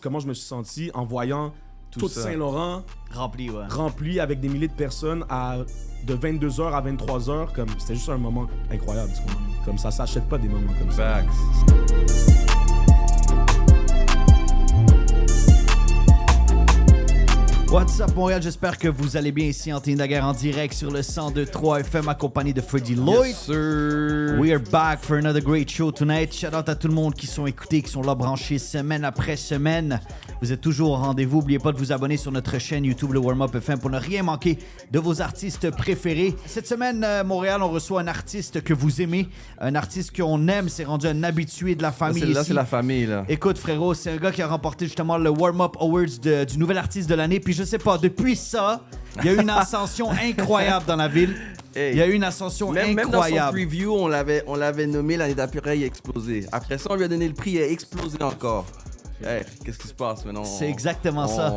comment je me suis senti en voyant tout Saint-Laurent rempli avec des milliers de personnes de 22h à 23h. Comme, c'était juste un moment incroyable. Tu comprends? Comme ça s'achète pas des moments comme ça. Facts. What's up Montréal, j'espère que vous allez bien ici en Daguerre en direct sur le 102.3 FM accompagné de Freddie Lloyd. Yes, sir. We are back for another great show tonight. Shout out à tout le monde qui sont écoutés, qui sont là branchés semaine après semaine. Vous êtes toujours au rendez-vous. N'oubliez pas de vous abonner sur notre chaîne YouTube, le Warm Up FM, pour ne rien manquer de vos artistes préférés. Cette semaine, Montréal, on reçoit un artiste que vous aimez, un artiste qu'on aime. C'est rendu un habitué de la famille ici. Là, c'est la famille, là. Écoute, frérot, c'est un gars qui a remporté justement le Warm Up Awards du nouvel artiste de l'année. Puis je sais pas, depuis ça, il y a eu une ascension incroyable dans la ville. Hey. Il y a eu une ascension Même dans son incroyable. preview, on l'avait nommé l'année d'après, il a explosé. Après ça, on lui a donné le prix, il a explosé encore. Hey, qu'est-ce qui se passe maintenant? C'est exactement ça.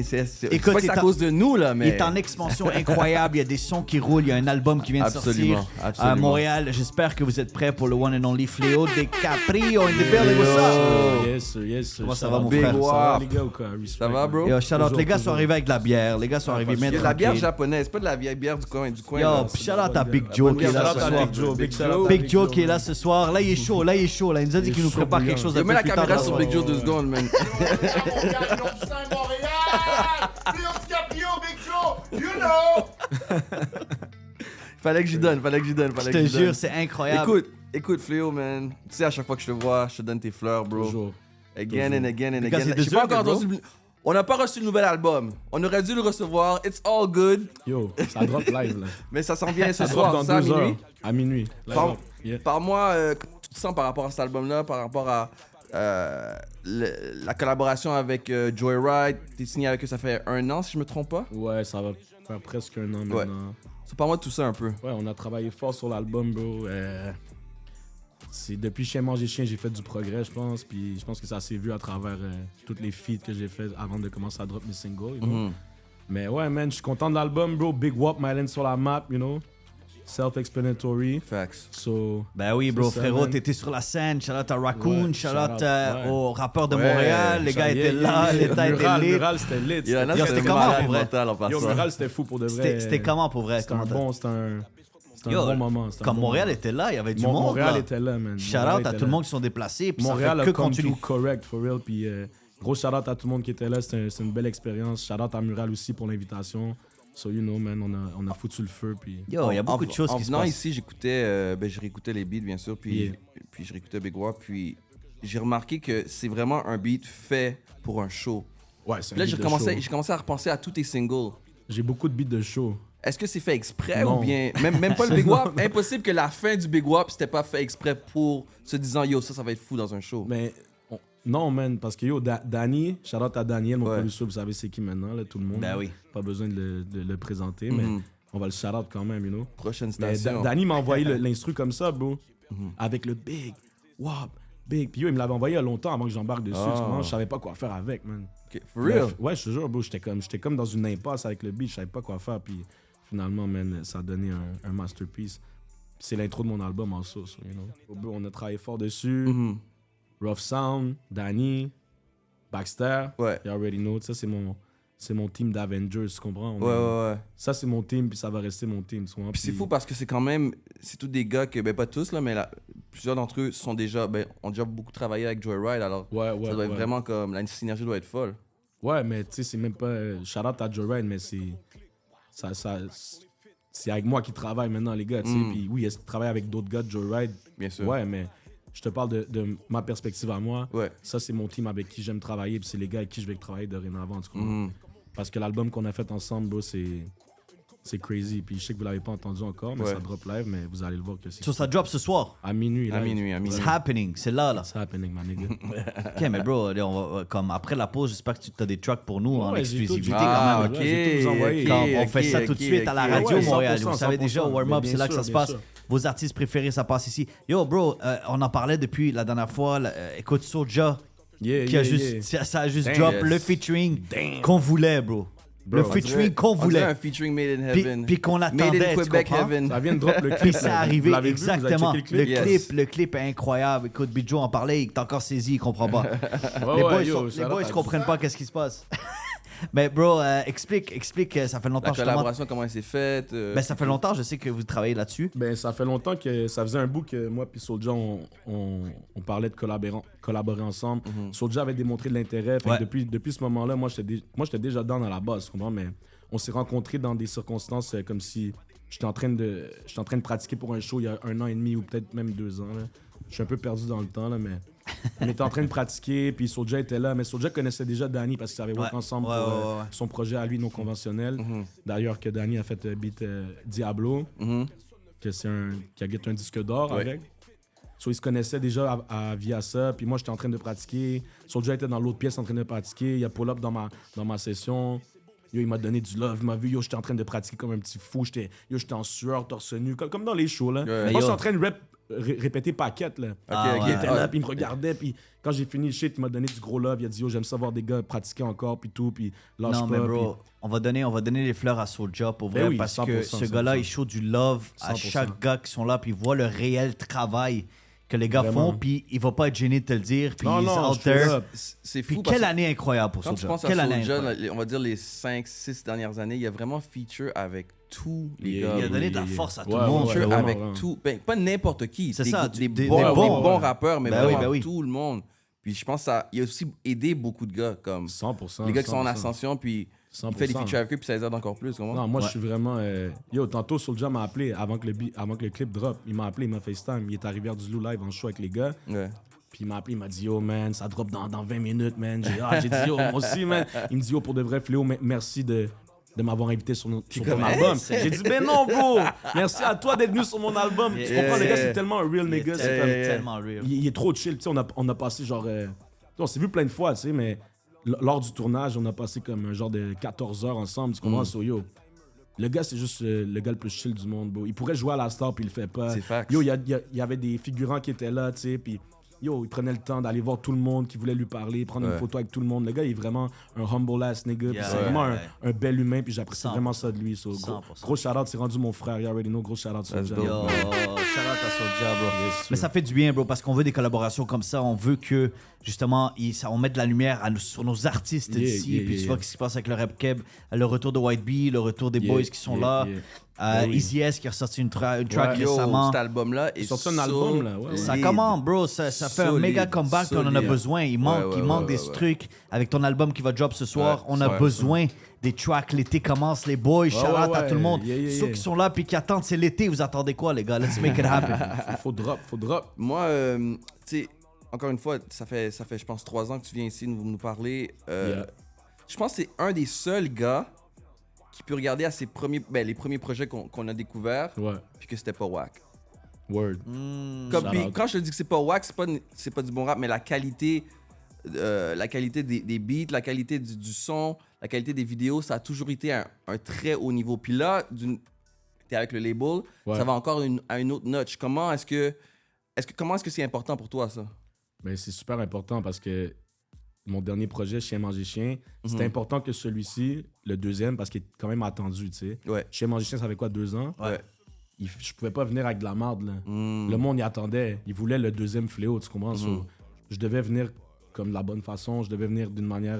C'est Écoute, pas que c'est à cause de nous, là, mais... Il est en expansion incroyable. Il y a des sons qui roulent. Il y a un album qui vient de sortir à Montréal. J'espère que vous êtes prêts pour le one and only Fléau DiCaprio in the building. What's up? Yes, sir, yes, sir. Comment ça va, mon Big frère? wow. Ça va, les gars, ou quoi? Respect, Ça va, bro? Yo, shout out. Les gars Toujours. sont arrivés avec de la bière. Les gars sont arrivés Il y mettre a de la bière tranquille. japonaise, pas de la vieille bière du coin. Yo, là. shout out à Big Joe qui est là Shout ce out à soir. Big Joe, Big shout out à Big Joe qui est là ce soir. Là, il est chaud. Là, il nous a dit Il est qu'il nous chaud prépare bouillant. quelque chose Yo, un mets peu la plus tard. caméra dans sur la Big Joe soirée. 2 secondes, man. Fléau DiCaprio, Big Joe, you know! Fallait que j'y donne. Je te jure, c'est incroyable. Écoute, Fléau, man. Tu sais, à chaque fois que je te vois, je te donne tes fleurs, bro. Toujours. Again and again and Because again. he J'ai pas deserved encore it, entendu. On n'a pas reçu le nouvel album. On aurait dû le recevoir. It's all good. Yo, ça drop live, là. Mais ça s'en vient ce Ça soir, drop ça, dans à 2 heures. minuit. À minuit. Live Par- up. Yeah. Parle-moi, comment tu te sens par rapport à cet album-là, par rapport à la collaboration avec Joyride. T'es signé avec eux, ça fait 1 an, si je me trompe pas. Ouais, ça va faire presque 1 an Ouais. maintenant. So, parle-moi de tout ça un peu. Ouais, on a travaillé fort sur l'album, bro. C'est depuis Chien Manger Chien, j'ai fait du progrès, je pense. Puis je pense que ça s'est vu à travers toutes les feats que j'ai fait avant de commencer à drop mes singles, you know? Mhm. Mais ouais, man, je suis content de l'album, bro. Big Wop, Myland sur la map, you know? Self-explanatory. Facts. So, Ben oui, bro, c'est ça, frérot, man. t'étais sur la scène. Shout out à Raccoon, Ouais, shout shout out out, ouais. aux rappeurs de Ouais, Montréal. Les gars Yeah, étaient yeah, là, yeah. l'état était Mural, lit. Mural, c'était lit. Yo, là, Yo, c'est c'était comment, malade pour vrai? mental en Yo, passant. Mural, c'était fou pour de vrai. C'était comment pour vrai? C'était un Comment bon, c'était un Yo, bon moment. c'était un Comme bon Montréal moment. était là, il y avait du monde. Montréal là. était là, man. Shout Montréal out à était tout le là. monde qui sont déplacés. Puis Montréal ça a fait que come continuer. to correct, for real. Puis gros shout out à tout le monde qui était là. C'était une belle expérience. Shout out à Mural aussi pour l'invitation. So, you know, man, on a foutu le feu. Puis Yo, il y a beaucoup de choses en qui se venant passent. ici, j'écoutais, je réécoutais les beats, bien sûr, puis, Yeah. puis je réécoutais Big Wap, puis j'ai remarqué que c'est vraiment un beat fait pour un show. ouais, c'est un Puis là, beat j'ai de commencé, show. j'ai commencé à repenser à tous tes singles. J'ai beaucoup de beats de show. Est-ce que c'est fait exprès Non. ou bien... Même pas le Big Wap, impossible que la fin du Big Wap, c'était pas fait exprès pour se disant « Yo, ça va être fou dans un show ». Mais non, man, parce que yo, Danny, shout out à Daniel, mon Ouais. producer, vous savez c'est qui maintenant, là, tout le monde. Ben oui. Pas besoin de le présenter, Mhm. mais on va le shout out quand même, you know. Prochaine Mais station. Danny m'a envoyé l'instru comme ça, bro. Mhm. Avec le big, wop, big. Puis yo, il me l'avait envoyé il y a longtemps avant que j'embarque dessus. Ah. Tu comprends? Je savais pas quoi faire avec, man. Ok, for real? Bref, ouais, je te jure, bro, j'étais comme dans une impasse avec le beat. Je savais pas quoi faire. Puis finalement, man, ça a donné un masterpiece. C'est l'intro de mon album en sauce, you know. Bro, on a travaillé fort dessus. Mhm. Rough Sound, Danny, Baxter. Ouais. You already know. Ça, c'est mon team d'Avengers, tu comprends? Ouais. Ça, c'est mon team, puis ça va rester mon team, tu comprends? Puis c'est fou parce que c'est quand même... C'est tous des gars que... Ben pas tous, là, mais plusieurs d'entre eux sont déjà... Ben, ont déjà beaucoup travaillé avec Joyride, alors Ouais, ça doit être ouais. vraiment comme... La synergie doit être folle. Ouais, mais tu sais, c'est même pas. Shout out à Joyride, mais c'est. C'est avec moi qui travaille maintenant, les gars. Tu sais. Puis oui, il travaille avec d'autres gars de Joyride. Bien sûr. Ouais, mais je te parle de ma perspective à moi. Ouais. Ça, c'est mon team avec qui j'aime travailler. Puis c'est les gars avec qui je vais travailler dorénavant. Tu comprends? Mhm. Parce que l'album qu'on a fait ensemble, bro, c'est crazy. Puis je sais que vous l'avez pas entendu encore, mais Ouais. ça drop live. Mais vous allez le voir que c'est. So, ça drop ce soir. À minuit. À live. minuit. It's happening. C'est là. It's happening, my nigga. OK, mais bro, là, on va, comme après la pause, j'espère que tu as des tracks pour nous en Ouais, j'ai exclusivité tout- quand Ah, même. ok. J'ai tout vous envoyé. Comme on ok, fait ça tout de ok, suite à la ok. radio, Ouais, Montréal. 100%, Vous savez déjà, au 100%, warm-up, mais c'est là que bien ça se sûr, passe. bien sûr. Vos artistes préférés, ça passe ici. Yo, bro, on en parlait depuis la dernière fois. Écoute, Soulja, Yeah, qui a yeah, juste, yeah. ça a juste Damn, drop yes. le featuring Damn. qu'on voulait, bro. Bro, le on featuring qu'on On dirait voulait. un featuring Made in Puis, Heaven. puis qu'on Made attendait, in tu Quebec comprends? Heaven. Ça vient de drop le clip. Puis c'est Vous arrivé l'avez vu, vous avez exactement. checké le clip? Le clip est incroyable. Écoute, Bidjo en parlait, il est encore saisi, il comprend pas. Ouais, les ouais, boys, yo, les shout-out boys à- comprennent pas qu'est-ce qui se passe. Mais bro, explique, ça fait longtemps La justement. collaboration, comment elle s'est faite. Ben, ça fait longtemps, je sais que vous travaillez là-dessus. Ben, ça fait longtemps que ça faisait un bout que moi et Soulja, on parlait de collaborer ensemble. Soulja avait démontré de l'intérêt. Fait que Ouais. depuis ce moment-là, moi, j'étais déjà dans la base, tu comprends? Mais on s'est rencontrés dans des circonstances comme si j'étais en train de pratiquer pour un show il y a 1 an et demi ou peut-être même 2 ans. Là. Je suis un peu perdu dans le temps, là, mais on était en train de pratiquer, puis Soulja était là. Mais Soulja connaissait déjà Danny parce qu'ils avaient work Ouais. ensemble Ouais, pour ouais. son projet à lui non conventionnel. D'ailleurs, que Danny a fait beat Diablo, que c'est qui a gagné un disque d'or Ouais. avec. So, ils se connaissaient déjà via ça. Puis moi, j'étais en train de pratiquer. Soulja était dans l'autre pièce en train de pratiquer. Il a pull-up dans ma session. Yo, il m'a donné du love. Il m'a vu, yo, j'étais en train de pratiquer comme un petit fou. J'étais en sueur, torse nu, comme dans les shows, là. Ouais. Moi, yo. j'étais en train de répéter paquette, là. Ah, ok. Il était Ah, là, puis il me regardait. Puis quand j'ai fini le shit, il m'a donné du gros love. Il a dit, yo, j'aime ça voir des gars pratiquer encore, puis tout. Puis lâche Non, pas. mais bro, on va donner les fleurs à Soulja pour vrai, Ben oui, parce 100%, que ce gars-là, il show du love à 100%. chaque gars qui sont là, puis il voit le réel travail que les gars Vraiment. font, puis il va pas être gêné de te le dire, puis Non, il est non, out straight there. up. C'est Puis fou parce quelle que année incroyable pour quand tu Soulja. penses à Quelle année Soulja, incroyable. on va dire les 5-6 dernières années, il y a vraiment feature avec tous les Yeah, gars. Il a donné de la yeah. force à tout Ouais, le monde. ouais, Feature ouais, avec ouais. tout. Ben, pas n'importe qui. C'est des, ça, des des bons, bons, des ouais. bons rappeurs, mais Ben oui, vraiment ben oui. tout le monde. Puis je pense que ça il a aussi aidé beaucoup de gars, comme 100%. les gars qui sont en 100%. ascension, puis il fait des 100%. features avec eux, puis ça les aide encore plus. Comment? Non, moi, Ouais. je suis vraiment. Yo, tantôt, Soulja m'a appelé avant que le clip drop. Il m'a appelé, il m'a FaceTime. Il est à Rivière-du-Loup live en show avec les gars. Ouais. Puis il m'a appelé, il m'a dit, yo, man, ça drop dans 20 minutes, man. J'ai dit, yo, moi aussi, man. Il me dit, yo, pour de vrai, Fléau, merci de m'avoir invité sur ton comme, album. hey, J'ai dit, ben non, bro. Merci à toi d'être venu sur mon album. Tu comprends, le gars, c'est tellement un real nigga. C'est comme. tellement real. Il est trop chill. Tu sais, on a passé genre. On s'est vu plein de fois, tu sais, mais lors du tournage, on a passé comme un genre de 14 heures ensemble. Tu comprends, so, yo. Le gars, c'est juste le gars le plus chill du monde, bro. Il pourrait jouer à la star, puis il le fait pas. C'est facts. Yo, il y avait des figurants qui étaient là, tu sais, puis yo, il prenait le temps d'aller voir tout le monde qui voulait lui parler, prendre une Ouais. photo avec tout le monde. Le gars, il est vraiment un humble ass nigga, puis Yeah, c'est ouais, vraiment ouais. un bel humain, puis j'apprécie 100%. vraiment ça de lui. So, 100%. gros shout-out, c'est rendu mon frère, you already know, gros shout-out sur Let's le go. Yo, shout out à Soulja, bro. Yes, sir. Mais ça fait du bien, bro, parce qu'on veut des collaborations comme ça. On veut que, justement, on mette de la lumière sur nos artistes Yeah, d'ici. yeah, Puis tu yeah, vois yeah. ce qui se passe avec le Rap Keb, le retour de White Bee, le retour des Yeah, boys qui sont yeah, là. yeah. Ben oui. Easy S qui a ressorti une track Yo, récemment. cet album-là est sorti un album, là, ouais, ouais. Ça solide. commence, bro. Ça fait un Solide, méga comeback, puis on en a solide. besoin. Il manque, Ouais, il manque ouais, des ouais. trucs. Avec ton album qui va drop ce soir, Ouais, on a ouais. besoin des tracks. L'été commence, les boys. Shout out ouais, à tout le monde. yeah, yeah, Ceux yeah. qui sont là puis qui attendent, c'est l'été. Vous attendez quoi, les gars? Let's make it happen. Faut drop. Moi, tu sais, encore une fois, ça fait je pense, 3 ans que tu viens ici nous parler. Yeah. Je pense que c'est un des seuls gars qui peut regarder à les premiers projets qu'on a découverts, Ouais, puis que c'était pas whack. word. Comme, Shout puis, out. quand je te dis que c'est pas whack, c'est pas du bon rap, mais la qualité des beats, la qualité du son, la qualité des vidéos, ça a toujours été un très haut niveau. Puis là, t'es avec le label, Ouais. ça va encore à une autre notch. Comment est-ce que c'est important pour toi, ça? Ben, c'est super important parce que mon dernier projet, Chien Manger Chien, c'était important que celui-ci, le deuxième, parce qu'il est quand même attendu, tu sais. Ouais. Chien Manger Chien, ça fait quoi, 2 ans? Ouais. Je pouvais pas venir avec de la merde, là. Mm. Le monde y attendait. Il voulait le deuxième Fléau, tu comprends? So, je devais venir comme de la bonne façon, je devais venir d'une manière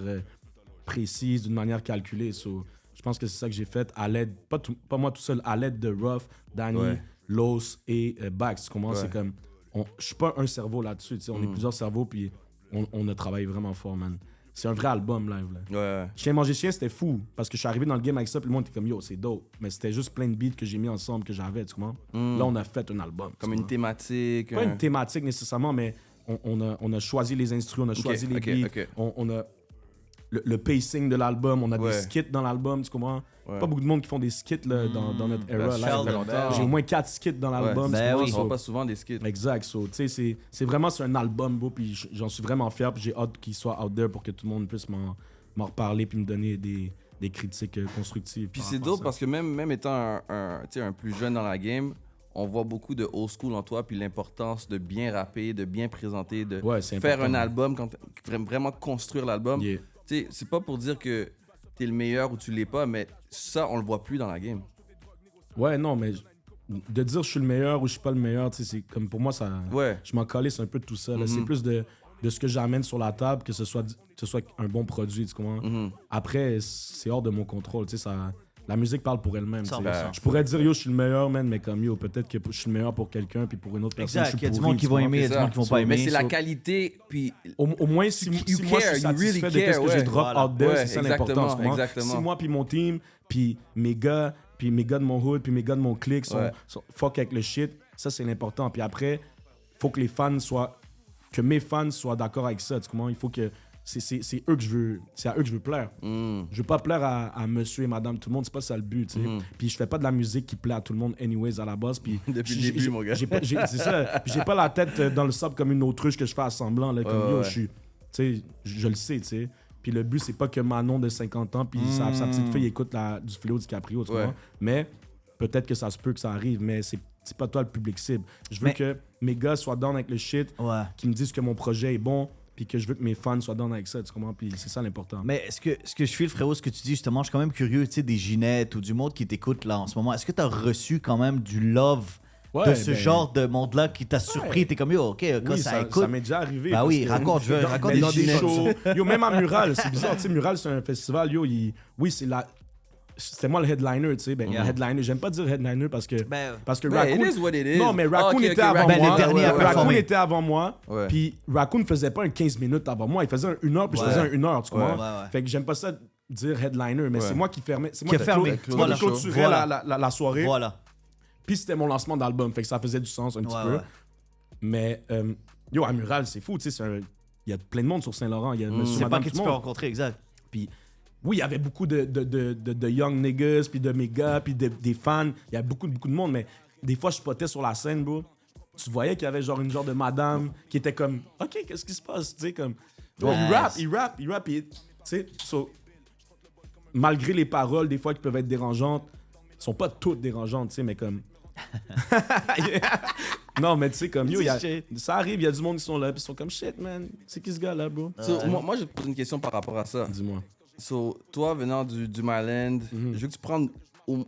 précise, d'une manière calculée. So, je pense que c'est ça que j'ai fait à l'aide, pas moi tout seul, à l'aide de Ruff, Danny, Ouais. Los et Bax. Tu comprends? Ouais. C'est comme, je suis pas un cerveau là-dessus, tu sais. On est plusieurs cerveaux, puis on a travaillé vraiment fort, man. C'est un vrai album live, là. Ouais. Chien Manger Chien, c'était fou, parce que je suis arrivé dans le game avec ça, puis le monde était comme, yo, c'est dope. Mais c'était juste plein de beats que j'ai mis ensemble, que j'avais, tu comprends? Là, on a fait un album. tu Comme une comprends? thématique. Pas une thématique nécessairement, mais on a choisi les instruments, on a choisi les beats, ok. on a le pacing de l'album, on a Ouais. des skits dans l'album, tu comprends? Ouais. Pas beaucoup de monde qui font des skits là, dans notre era. ça là. fait longtemps. J'ai au moins 4 skits dans l'album. Ouais. tu Ben comprends? oui. On So- voit pas souvent des skits. Exact. So, tu sais, c'est vraiment c'est un album beau, puis j'en suis vraiment fier, puis j'ai hâte qu'il soit out there pour que tout le monde puisse m'en reparler, puis me donner des critiques constructives. Puis par c'est rapport à dope ça. parce que même étant un plus jeune dans la game, on voit beaucoup de old school en toi, puis l'importance de bien rapper, de bien présenter, de Ouais, c'est faire important. un album, vraiment construire l'album. Yeah. Tu sais, c'est pas pour dire que t'es le meilleur ou tu l'es pas, mais ça, on le voit plus dans la game. Ouais, non, mais de dire je suis le meilleur ou je suis pas le meilleur, tu sais, c'est comme pour moi, ça. Ouais. Je m'en calisse un peu de tout ça. là. C'est plus de ce que j'amène sur la table, que ce soit un bon produit, tu comprends? Après, c'est hors de mon contrôle, tu sais, ça. La musique parle pour elle-même. tu sais. 100%. Je pourrais dire yo, je suis le meilleur, man, mais comme yo, peut-être que je suis le meilleur pour quelqu'un, puis pour une autre personne, Exact, je suis il y a du pourri, monde qui tu vont comprends? aimer, il y a du monde qui vont pas aimer. Mais c'est la so- qualité, puis Au moins, si moi je suis care, you satisfait really de qu'est-ce que care, j'ai drop voilà. out there, Ouais, c'est ça l'important. tu comprends? exactement. Si moi puis mon team, puis mes gars de mon hood, puis mes gars de mon clique sont fuck avec le shit, ça c'est l'important. Puis après, faut que que mes fans soient d'accord avec ça. Tu comprends? Il faut que c'est eux que je veux, c'est à eux que je veux plaire. Je veux pas plaire à monsieur et madame tout le monde, c'est pas ça le but, tu sais. Puis je fais pas de la musique qui plaît à tout le monde anyways à la base, puis Depuis le j'ai- début, j'ai- mon gars. c'est ça. Puis j'ai pas la tête dans le sable comme une autruche que je fais à semblant là, comme yo, ouais. je suis, tu sais, je le sais, tu sais. Puis le but c'est pas que Manon de 50 ans puis sa petite fille écoute du Fléau DiCaprio, tu Ouais. vois. Mais peut-être que ça se peut que ça arrive, mais c'est pas toi le public cible. Je veux Mais- que mes gars soient down avec le shit, Ouais. qui me disent que mon projet est bon, puis que je veux que mes fans soient down avec ça, tu comprends? Puis c'est ça l'important. Mais ce que je file, frérot, ce que tu dis, justement, je suis quand même curieux, tu sais, des Ginettes ou du monde qui t'écoute là en ce moment. Est-ce que tu as reçu quand même du love Ouais, de ce ben- genre de monde-là qui t'a surpris? T'es comme, yo, OK, quand Oui, ça ça écoute. m'est déjà arrivé. Bah parce oui, que- raconte, je veux- dans- raconte mais des dans des Ginettes. shows. Yo, même à Mural, c'est bizarre. Tu sais, Mural, c'est un festival. Yo, oui, c'est la. C'était moi le headliner, tu sais. Ben, Yeah. headliner, j'aime pas dire headliner parce que Ben, parce que Ben, Raccoon. it is what it is. Non, mais Raccoon Ok, était ok, avant Ben, le moi. dernier à Raccoon performer. était avant moi. Ouais. Puis Raccoon faisait pas un 15 minutes avant moi. Il faisait un 1 heure, puis je Ouais. faisais un 1 heure, tu comprends? ouais. Fait que j'aime pas ça dire headliner, mais Ouais. c'est moi qui fermais. C'est Qui moi a fermé. C'est moi Voilà. qui clôturais Voilà. la soirée. voilà. Puis c'était mon lancement d'album. Fait que ça faisait du sens un petit Ouais, peu. ouais. Mais yo, à Mural, c'est fou, tu sais. Il y a plein de monde sur Saint-Laurent. Il y a monsieur, C'est pas madame, que tout tu le peux monde. rencontrer, exact. Puis oui, il y avait beaucoup de young niggas, puis de mes gars, puis des fans. Il y a beaucoup de monde, mais des fois, je spotais sur la scène, bro. Tu voyais qu'il y avait genre une genre de madame qui était comme, OK, qu'est-ce qui se passe? Tu sais, comme, oh, Nice. il rappe, et, tu sais, malgré les paroles, des fois, qui peuvent être dérangeantes, sont pas toutes dérangeantes, tu sais, mais comme. Non, mais tu sais, comme, yo, ça arrive, il y a du monde qui sont là, puis ils sont comme, shit, man, c'est qui ce gars-là, bro? So, moi, je te pose une question par rapport à ça. Dis-moi. So, toi, venant du Myland, je veux que tu prennes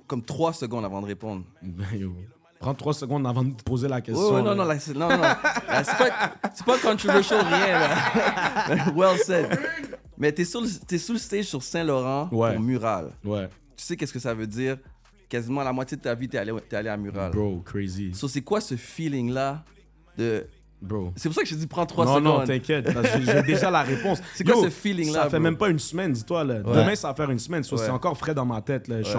comme 3 secondes avant de répondre. Ben, yo, prends 3 secondes avant de te poser la question. Ouais, non, là. non, là, non. Là, c'est pas controversial, rien, là. Well said. Mais t'es sous le stage sur Saint-Laurent Ouais. pour Mural. Ouais, Tu sais qu'est-ce que ça veut dire? Quasiment la moitié de ta vie, t'es allé à Mural. bro, crazy. So, c'est quoi ce feeling-là de... Bro. C'est pour ça que je te dis prends 3 Non, secondes. non, t'inquiète, parce que j'ai déjà la réponse. C'est quoi Yo, ce feeling-là, Ça fait bro? même pas une semaine, dis-toi. Là. Ouais. Demain, ça va faire une semaine. So, Ouais. C'est encore frais dans ma tête. Là. Je suis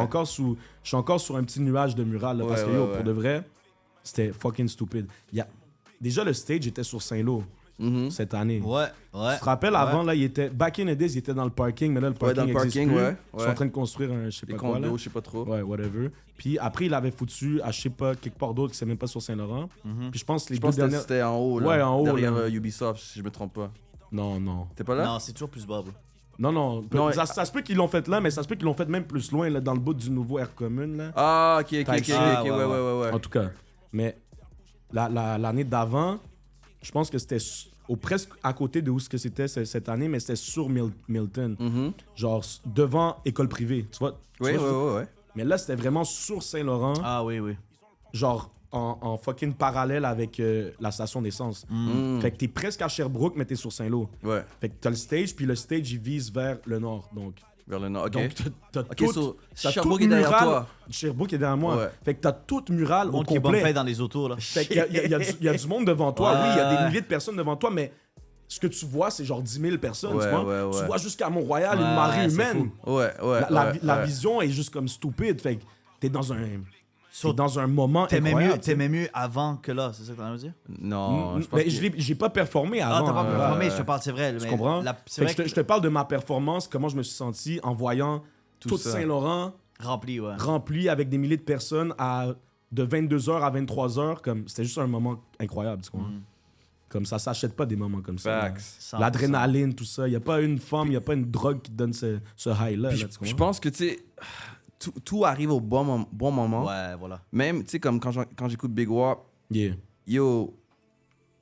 encore sur un petit nuage de Mural. Là, parce que, Ouais, yo, ouais, pour ouais. de vrai, c'était fucking stupide. Déjà, le stage était sur Saint-Lô cette année. Ouais, ouais. Tu te rappelles, avant, là, back in the days, il était dans le parking, mais là, le Ouais, parking dans le existe parking, plus. ouais, Ils sont ouais. en train de construire un, je sais Les pas quoi, là. condos, je sais pas trop. Ouais, whatever. Puis après, il avait foutu à, je sais pas, quelque part d'autre qui c'est même pas sur Saint-Laurent. Puis je pense que les Je deux pense que dernières... c'était en haut, là. Ouais, en haut, Derrière là. Ubisoft, si je me trompe pas. Non, non. T'es pas là? Non, c'est toujours plus bas, bro. Non, Non, ça se peut qu'ils l'ont fait là, mais ça se peut qu'ils l'ont fait même plus loin, là, dans le bout du nouveau Air Commune, là. Ah, ok, Type ok, shit. ouais, ouais. En tout cas. Mais l'année d'avant, je pense que c'était presque à côté de où ce que c'était cette année, mais c'était sur Milton. Genre devant école privée, tu vois? Tu Oui, vois, ouais. Mais là, c'était vraiment sur Saint-Laurent, Ah oui, oui. genre en fucking parallèle avec la station d'essence. Fait que t'es presque à Sherbrooke, mais t'es sur Saint-Lô. Ouais, Fait que t'as le stage, puis le stage, il vise vers le nord. Donc, vers le nord, ok. donc t'as Ok, tout... so, t'as Sherbrooke tout est derrière Mural- toi. Sherbrooke est derrière moi. Ouais. Fait que t'as tout Mural Le au monde qui complet. bumpait dans les autos, là. Fait qu'il y a du monde devant toi. Ouais. Oui, il y a des milliers de personnes devant toi, mais ce que tu vois, c'est genre 10 000 personnes, tu Ouais, vois. ouais, ouais. Tu vois jusqu'à Mont-Royal, une Ouais, marée c'est humaine. Ouais, ouais. La ouais. vision est juste comme stupide. Fait que t'es dans un moment T'aimais incroyable. mieux avant que là, c'est ça que t'as envie de dire? Non, je pense Mais que... j'ai pas performé Ah, avant. t'as pas performé, ouais. je te parle, c'est vrai. Tu comprends? C'est vrai Fait que je te parle de ma performance, comment je me suis senti en voyant tout ça. Saint-Laurent rempli, ouais. rempli avec des milliers de personnes de 22h à 23h. Comme, c'était juste un moment incroyable, tu comprends? Comme ça s'achète pas des moments comme ça. Facts. 100%. L'adrénaline, tout ça. Il n'y a pas une femme, il n'y a pas une drogue qui te donne ce high-là. Puis là, tu je comprends? pense que, tu sais, tout arrive au bon moment. Ouais, voilà. Même, tu sais, comme quand j'écoute Big Wap, Yeah. yo,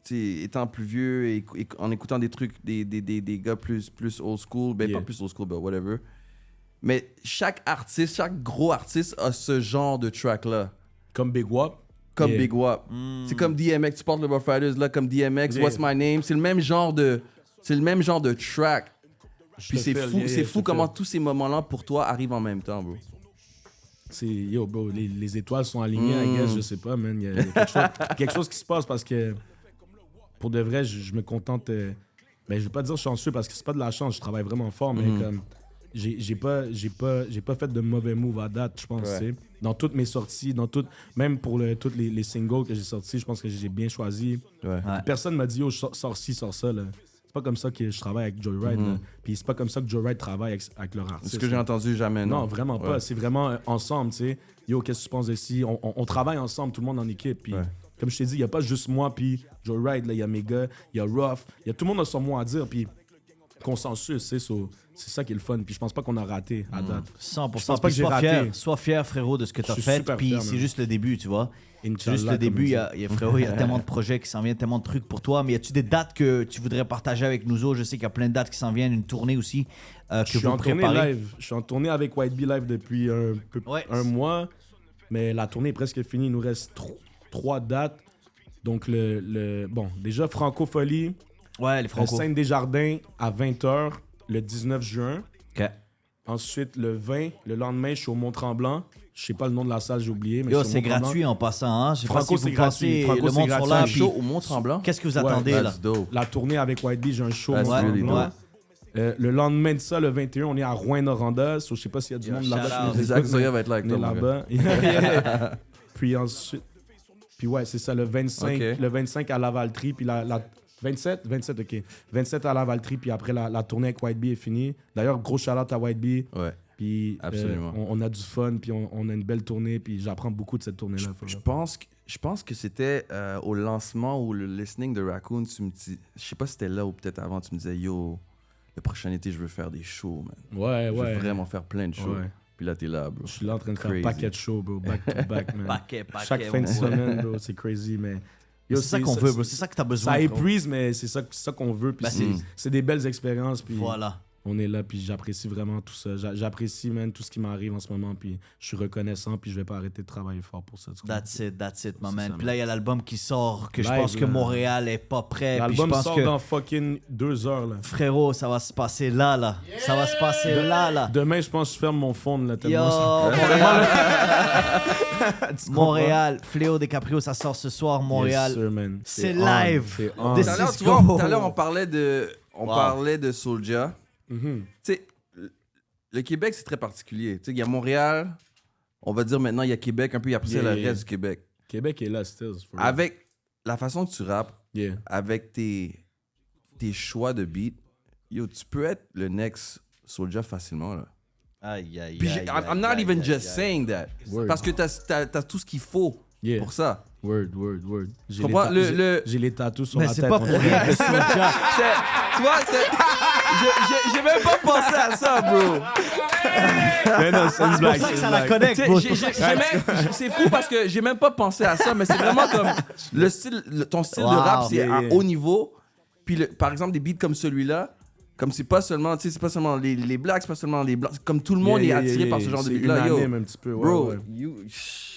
tu sais, étant plus vieux et en écoutant des trucs, des gars plus old school, ben Yeah. pas plus old school, ben whatever. Mais chaque artiste, chaque gros artiste a ce genre de track-là. Comme Big Wap. Comme Yeah. Big Wap. C'est comme DMX, tu portes le Rough Riders là, comme DMX, What's My Name. C'est le même genre de track. Puis c'est fou comment tous ces moments-là pour toi arrivent en même temps, bro. C'est, yo, bro, les étoiles sont alignées, I guess, je sais pas, man. Il y a quelque chose qui se passe parce que, pour de vrai, je me contente. Ben, je vais pas dire chanceux parce que c'est pas de la chance, je travaille vraiment fort, mais comme. J'ai pas fait de mauvais moves à date, je pense. Ouais. Tu sais. Dans toutes mes sorties, même pour tous les singles que j'ai sortis, je pense que j'ai bien choisi. Ouais. Personne m'a dit, yo, sors ci, sors ça. Là. C'est pas comme ça que je travaille avec Joyride. Là. Puis c'est pas comme ça que Joyride travaille avec leur artiste. C'est ce que j'ai entendu jamais, non? Non, vraiment pas. Ouais. C'est vraiment ensemble, tu sais. Yo, qu'est-ce que tu penses de ci? On travaille ensemble, tout le monde en équipe. Puis, comme je t'ai dit, il n'y a pas juste moi, puis Joyride, il y a mes gars, il y a Ruff, il y a tout le monde a son mot à dire. Puis, consensus, c'est ça qui est le fun. Puis, je pense pas qu'on a raté à date. 100%. Je pense pas Puis que j'ai sois raté. fier, sois fier, frérot, de ce que tu as Je suis fait. super Puis fier, c'est man. juste le début, tu vois. C'est Inch'Allah, juste le comme début. on Il dit. y a, frérot, il y a tellement de projets qui s'en viennent, tellement de trucs pour toi. Mais y a-tu des dates que tu voudrais partager avec nous autres? Je sais qu'il y a plein de dates qui s'en viennent, une tournée aussi que Je suis vous en tournée préparez. live. Je suis en tournée avec White Bee Live depuis un mois. Mais la tournée est presque finie. Il nous reste 3 dates. Donc, bon, déjà, Franco-Folie, Ouais, les Franco. Seine-des-Jardins à 20h le 19 juin. Ok. Ensuite, le 20, le lendemain, je suis au Mont-Tremblant. Je sais pas le nom de la salle, j'ai oublié. Mais Yo, je suis au c'est Mont-Tremblant. gratuit en passant. Hein? Je sais Franco, pas si c'est vous gratuit. passez, Franco, le c'est monde sont gratuit. là. Un Puis show au Mont-Tremblant? qu'est-ce que vous Ouais, attendez là? That's dope. La tournée avec White Bee, j'ai un show au That's really Mont-Tremblant. dope. Le lendemain de ça, le 21, on est à Rouen-Noranda. So, je sais pas s'il y a du Yo, monde là-bas. shout qui out. nous Isaac écoute, Zoya va être là avec mais on toi, est mon gars. là-bas. Puis ensuite... Puis ouais, c'est ça, le 25, Ok. le 25 à Lavaltrie, puis la 27, ok. 27 à Lavaltrie, puis après la tournée avec White Bee est finie. D'ailleurs, gros shout-out à White Bee. Ouais. Puis Absolument. on a du fun, puis on a une belle tournée, puis j'apprends beaucoup de cette tournée-là. Je pense que c'était au lancement ou le listening de Raccoon, tu me dis, je sais pas si c'était là ou peut-être avant, tu me disais, yo, le prochain été, je veux faire des shows, man. Ouais, Je veux ouais. vraiment faire plein de shows. Ouais. Puis là, t'es là, bro. Je suis là en train de faire Crazy. paquet de shows, bro. Back to back, man. Paquet, Chaque fin de ouais. semaine, bro, c'est crazy, mais... Yo, C'est ça qu'on veut, bro. C'est ça que t'as besoin. Ça frérot. épuise, mais c'est ça qu'on veut. Puis Ben, c'est des belles expériences. Puis Voilà. on est là, puis j'apprécie vraiment tout ça. J'apprécie, man, tout ce qui m'arrive en ce moment. Puis je suis reconnaissant, puis je vais pas arrêter de travailler fort pour ça. tu comprends? That's it, my C'est man. ça, Puis là, il y a l'album qui sort, que je Live, pense que là. Montréal est pas prêt. Puis je L'album pense sort que, dans fucking 2 heures, là. frérot, ça va se passer là. Ça va se passer là. Demain, je pense que je ferme mon phone, là, Yo, tellement ça... Tu comprends? Montréal, Fléau DiCaprio, ça sort ce soir, Montréal. Yes, sir, man. C'est on, live. c'est on. This Tout à l'heure, is tu vois, go. tout à l'heure, on parlait Wow. de Soulja. Mhm. Tu sais, le Québec, c'est très particulier. Tu sais, il y a Montréal, on va dire maintenant, il y a Québec, un peu, il y a après ça, Yeah, le yeah. reste du Québec. Québec est là, still. for real. Avec la façon que tu rappes, Yeah. avec tes choix de beat, yo, tu peux être le next Soulja facilement, là. Aïe, aïe, Puis aïe, I'm not aïe, even aïe, just aïe. saying that. Word. Parce que t'as tout ce qu'il faut Yeah. pour ça. Word. J'ai comprends? j'ai les tatous sur Mais la c'est tête. pas on pour dirait. rien que Soulja. Tu vois, j'ai même pas pensé à ça, bro. Mais non, c'est une C'est blague. pour ça que c'est ça une la blague. connecte, T'sais, bro. C'est pour ça que c'est fou parce que j'ai même pas pensé à ça, mais c'est vraiment comme le style, ton style de Wow. rap, c'est Yeah, à yeah. haut niveau. Puis par exemple des beats comme celui-là, comme c'est pas seulement, tu sais, c'est pas seulement les blacks, c'est pas seulement les blancs, comme tout le monde Yeah, est yeah, attiré yeah, par ce yeah. genre de C'est beat là, yo, unanime un petit peu, ouais, bro, ouais. you,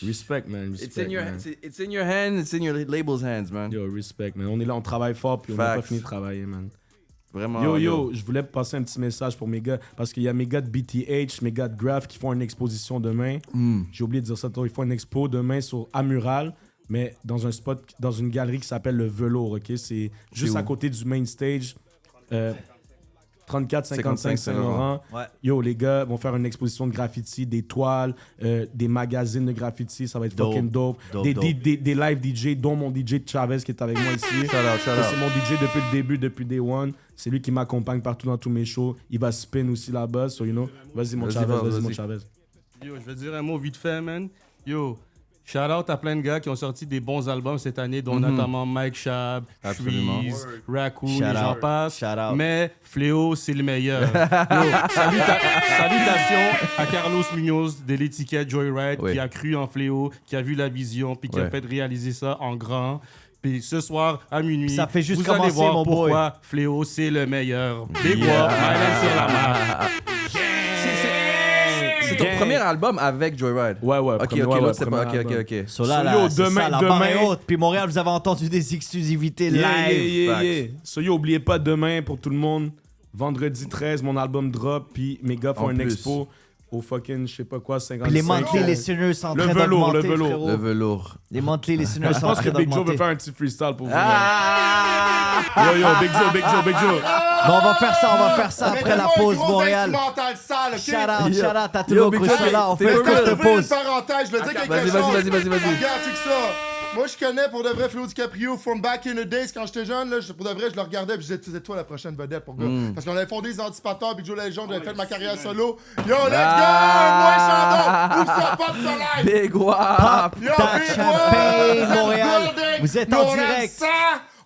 Respect, man. it's Respect, in your, man. it's in your hand, it's in your label's hands, man. Yo, respect, man. On est là, on travaille fort, puis on n'a pas Facts. fini de travailler, man. Vraiment. Yo, je voulais passer un petit message pour mes gars, parce qu'il y a mes gars de BTH, mes gars de Graph qui font une exposition demain. J'ai oublié de dire ça, ils font une expo demain sur Amural, mais dans un spot, dans une galerie qui s'appelle le Velours, ok? C'est juste où? à côté du main stage. 34-55 Saint-Laurent. Ouais. Yo, les gars vont faire une exposition de graffiti, des toiles, des magazines de graffiti, ça va être Dope. fucking dope. Dope, Des, dope. des live DJ, dont mon DJ Chavez qui est avec moi ici. Shout out. C'est mon DJ depuis le début, depuis Day One. C'est lui qui m'accompagne partout dans tous mes shows. Il va spin aussi là-bas, so you know. Vas-y mon Vas-y, Chavez, vas-y. vas-y mon Chavez. Yo, je vais dire un mot vite fait, man. Yo, shout out à plein de gars qui ont sorti des bons albums cette année, dont notamment Mike Shab, Absolument. Shreeze, Raccoon, Shout et j'en out. passe. Shout out. Mais Fléau, c'est le meilleur. Yo, salutations à Carlos Munoz de l'étiquette Joyride Oui. qui a cru en Fléau, qui a vu la vision, puis qui a Ouais. fait réaliser ça en grand. Puis ce soir, à minuit, Ça fait juste vous allez commencer, voir mon boy. pourquoi Fléau, c'est le meilleur. Big up, Mylan sur la map. premier album avec Joyride. Ouais, Ok, premier- ok, ouais, l'autre c'est premier pas. Ok, album. ok. So là, So, là, yo, c'est demain- ça, la barre est demain- haute. Puis Montréal, vous avez entendu des exclusivités live. Yeah, yeah, yeah. Facts. So yo, oubliez pas demain pour tout le monde, vendredi 13, mon album drop, puis mes gars font En un plus. expo au fucking, je sais pas quoi, 55. Puis les monthly listeners sont en Le train velours, d'augmenter, le velours. frérot. Le velours. Les monthly listeners Je sont en pense train que Big Joe veut d'augmenter. faire un petit freestyle pour vous. Ah! Yo, Big Joe, Big Joe, Big Joe. Bon, on va faire ça après la pause, Montréal. Sale, Shout out, Yo. shout out à tout Yo, le Big monde Joe, qui est là. On t'es fait une real. courte Ouvrir une pause. parenthèse, je le dis quelque Vas-y, chose. vas-y. Regarde, check ça. Moi, je connais pour de vrai Flo DiCaprio from back in the days quand j'étais jeune. Là, pour de vrai, je le regardais et je disais, tu sais, toi la prochaine vedette pour gars. Parce qu'on avait fondé les Anticipateurs, Big Joe Legend, j'avais fait ma carrière solo. Yo, let's go! Moi, Chandon! Où ça pop soleil? Big Wap! Yo, That big Champagne, boy! Montréal. Building. Vous êtes Nous, en on aime direct. ça.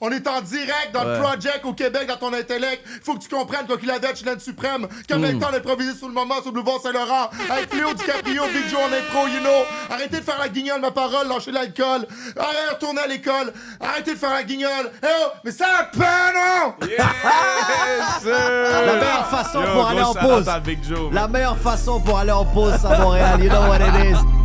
On est en direct dans le project au Québec, dans ton intellect. Faut que tu comprennes quoi qu'il avait, Chilène Suprême. Comme le temps d'improviser sur le moment, sur le boulevard Saint-Laurent. Avec Fléau DiCaprio, Big Joe en impro, you know. Arrêtez de faire la guignole, ma parole, lâchez l'alcool. Arrêtez de retourner à l'école. Arrêtez de faire la guignole. Eh oh, mais ça a pas, non? La meilleure façon Yo, pour aller en gros shout-out pause. à Big Joe. La meilleure façon pour aller en pause à Montréal. You know what it is.